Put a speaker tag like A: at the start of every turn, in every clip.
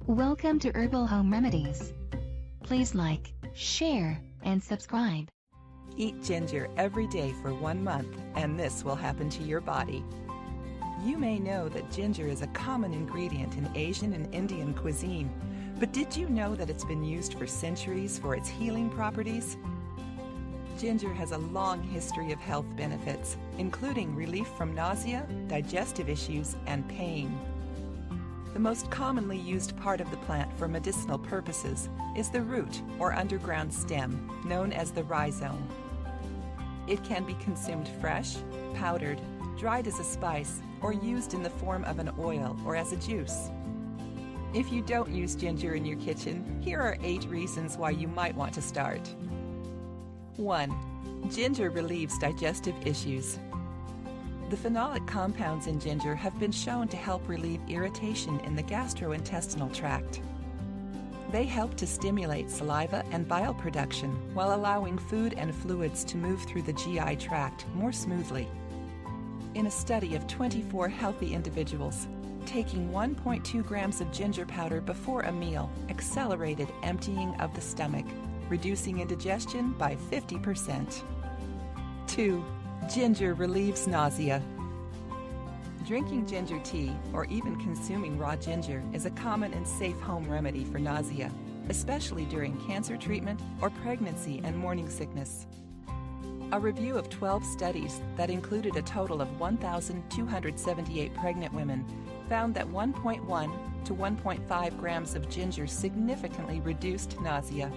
A: Welcome to Herbal Home Remedies. Please like, share, and subscribe.
B: Eat ginger every day for 1 month, and this will happen to your body. You may know that ginger is a common ingredient in Asian and Indian cuisine, but did you know that it's been used for centuries for its healing properties? Ginger has a long history of health benefits, including relief from nausea, digestive issues, and pain. The most commonly used part of the plant for medicinal purposes is the root or underground stem, known as the rhizome. It can be consumed fresh, powdered, dried as a spice, or used in the form of an oil or as a juice. If you don't use ginger in your kitchen, here are 8 reasons why you might want to start. 1. Ginger relieves digestive issues. The phenolic compounds in ginger have been shown to help relieve irritation in the gastrointestinal tract. They help to stimulate saliva and bile production while allowing food and fluids to move through the GI tract more smoothly. In a study of 24 healthy individuals, taking 1.2 grams of ginger powder before a meal accelerated emptying of the stomach, reducing indigestion by 50%. 2. Ginger relieves nausea. Drinking ginger tea or even consuming raw ginger is a common and safe home remedy for nausea, especially during cancer treatment or pregnancy and morning sickness. A review of 12 studies that included a total of 1,278 pregnant women found that 1.1 to 1.5 grams of ginger significantly reduced nausea.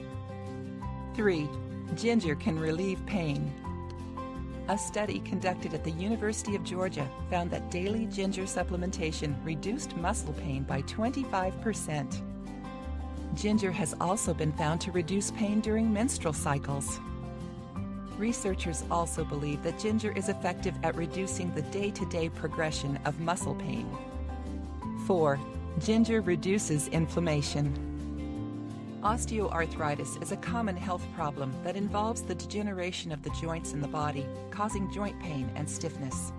B: 3. Ginger can relieve pain. A study conducted at the University of Georgia found that daily ginger supplementation reduced muscle pain by 25%. Ginger has also been found to reduce pain during menstrual cycles. Researchers also believe that ginger is effective at reducing the day-to-day progression of muscle pain. 4. Ginger reduces inflammation. Osteoarthritis is a common health problem that involves the degeneration of the joints in the body, causing joint pain and stiffness.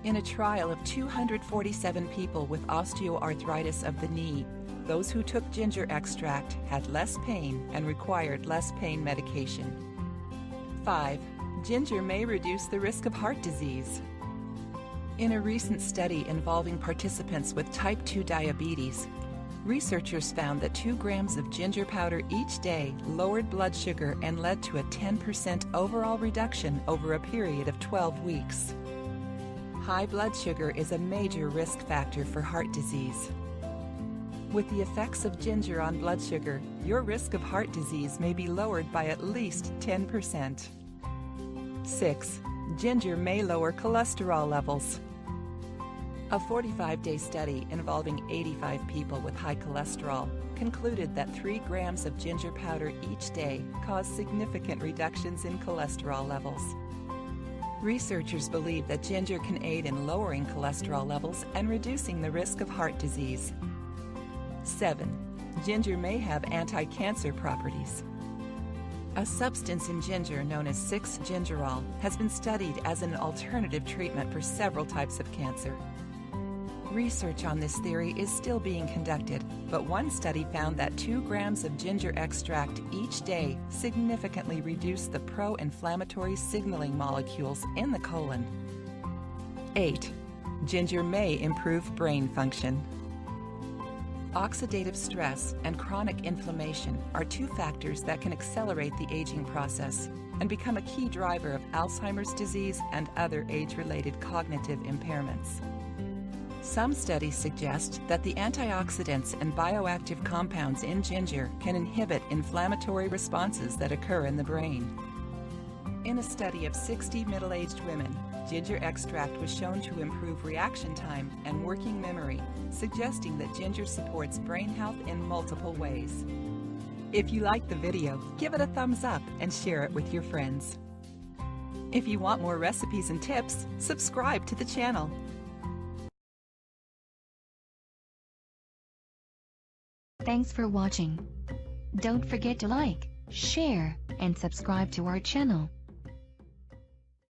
B: In a trial of 247 people with osteoarthritis of the knee, those who took ginger extract had less pain and required less pain medication. 5. Ginger may reduce the risk of heart disease. In a recent study involving participants with type 2 diabetes, researchers found that 2 grams of ginger powder each day lowered blood sugar and led to a 10% overall reduction over a period of 12 weeks. High blood sugar is a major risk factor for heart disease. With the effects of ginger on blood sugar, your risk of heart disease may be lowered by at least 10%. 6. Ginger may lower cholesterol levels. A 45-day study involving 85 people with high cholesterol concluded that 3 grams of ginger powder each day caused significant reductions in cholesterol levels. Researchers believe that ginger can aid in lowering cholesterol levels and reducing the risk of heart disease. 7. Ginger may have anti-cancer properties. A substance in ginger known as 6-gingerol has been studied as an alternative treatment for several types of cancer. Research on this theory is still being conducted, but one study found that 2 grams of ginger extract each day significantly reduced the pro-inflammatory signaling molecules in the colon. 8. Ginger may improve brain function. Oxidative stress and chronic inflammation are 2 factors that can accelerate the aging process and become a key driver of Alzheimer's disease and other age-related cognitive impairments. Some studies suggest that the antioxidants and bioactive compounds in ginger can inhibit inflammatory responses that occur in the brain. In a study of 60 middle-aged women, ginger extract was shown to improve reaction time and working memory, suggesting that ginger supports brain health in multiple ways. If you liked the video, give it a thumbs up and share it with your friends. If you want more recipes and tips, subscribe to the channel.
A: Thanks for watching. Don't forget to like, share, and subscribe to our channel.